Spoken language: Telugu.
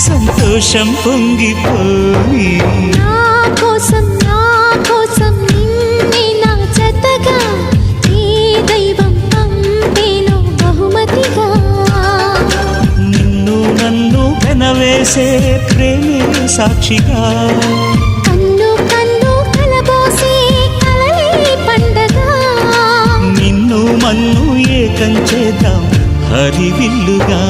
సంతోషం పొంగిపోయి నా కోసం నిన్నే నా జతగా ఈ దైవం పంపేను బహుమతిగా. నిన్ను నన్ను వెనవేసే ప్రేమే సాక్షిగా కన్ను కన్ను కలబోసే కలలే పండగ. నిన్ను మన్ను ఏకం చేద్దాం హరివిల్లుగా.